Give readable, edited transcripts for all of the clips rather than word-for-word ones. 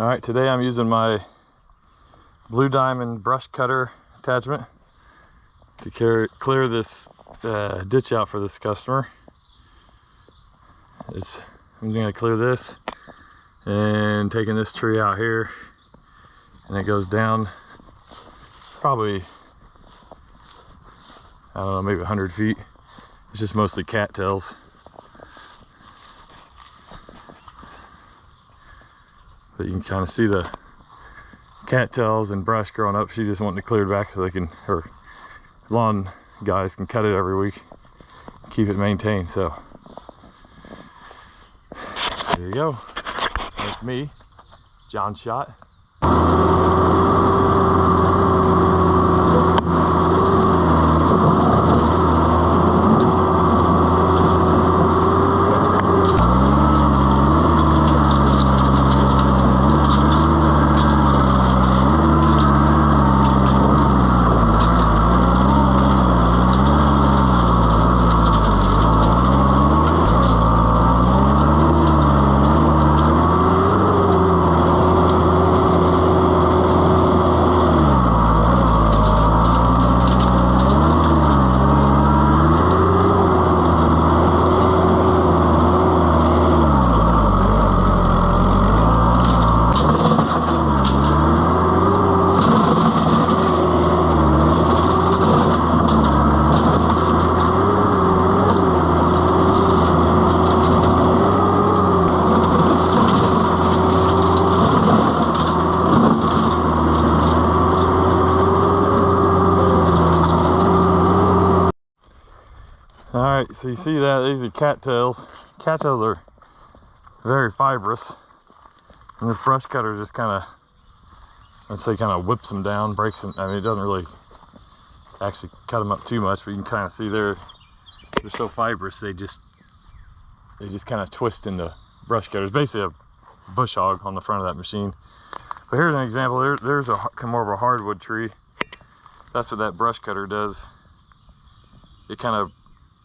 All right, today I'm using my Blue Diamond brush cutter attachment to clear this ditch out for this customer. I'm gonna clear this and taking this tree out here, and it goes down probably, I don't know, maybe 100 feet. It's just mostly cattails. But you can kind of see the cattails and brush growing up. She's just wanting to clear it back so her lawn guys can cut it every week, keep it maintained. So there you go. That's me, John Schott. All right, so you see that these are cattails. Cattails are very fibrous, and this brush cutter just kind of, let's say, kind of whips them down, breaks them. I mean, it doesn't really actually cut them up too much, but you can kind of see they're so fibrous, they just kind of twist into brush cutters. Basically a bush hog on the front of that machine. But here's an example. There's more of a hardwood tree. That's what that brush cutter does. It kind of,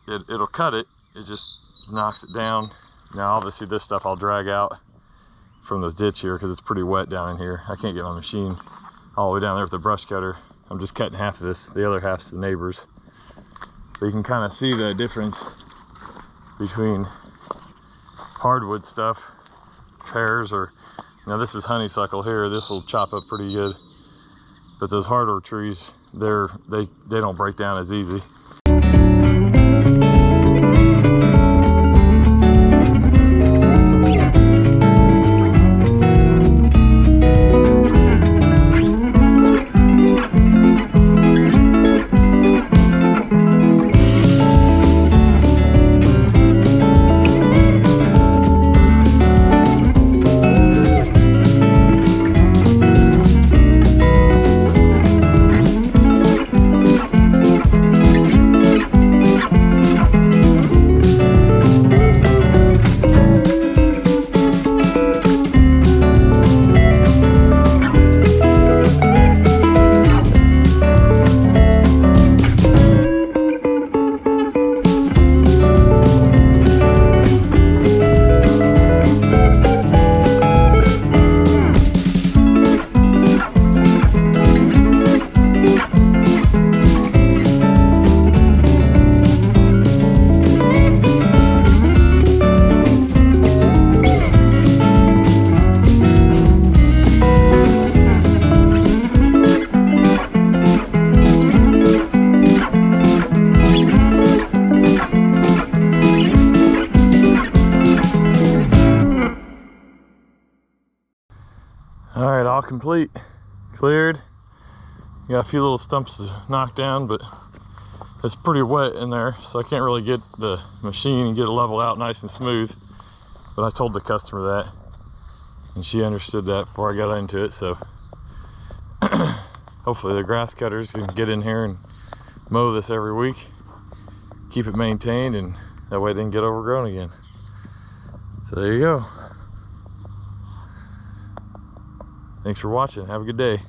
it'll cut it, it just knocks it down. Now obviously this stuff I'll drag out from the ditch here because it's pretty wet down in here. I can't get my machine all the way down there with the brush cutter. I'm just cutting half of this, the other half's the neighbors. But you can kind of see the difference between hardwood stuff, pears, or, this is honeysuckle here, this will chop up pretty good. But those hardwood trees, they don't break down as easy. All right, all complete, cleared. Got a few little stumps to knock down, but it's pretty wet in there, so I can't really get the machine and get it level out nice and smooth. But I told the customer that, and she understood that before I got into it. So hopefully the grass cutters can get in here and mow this every week, keep it maintained, and that way it didn't get overgrown again. So there you go. Thanks for watching. Have a good day.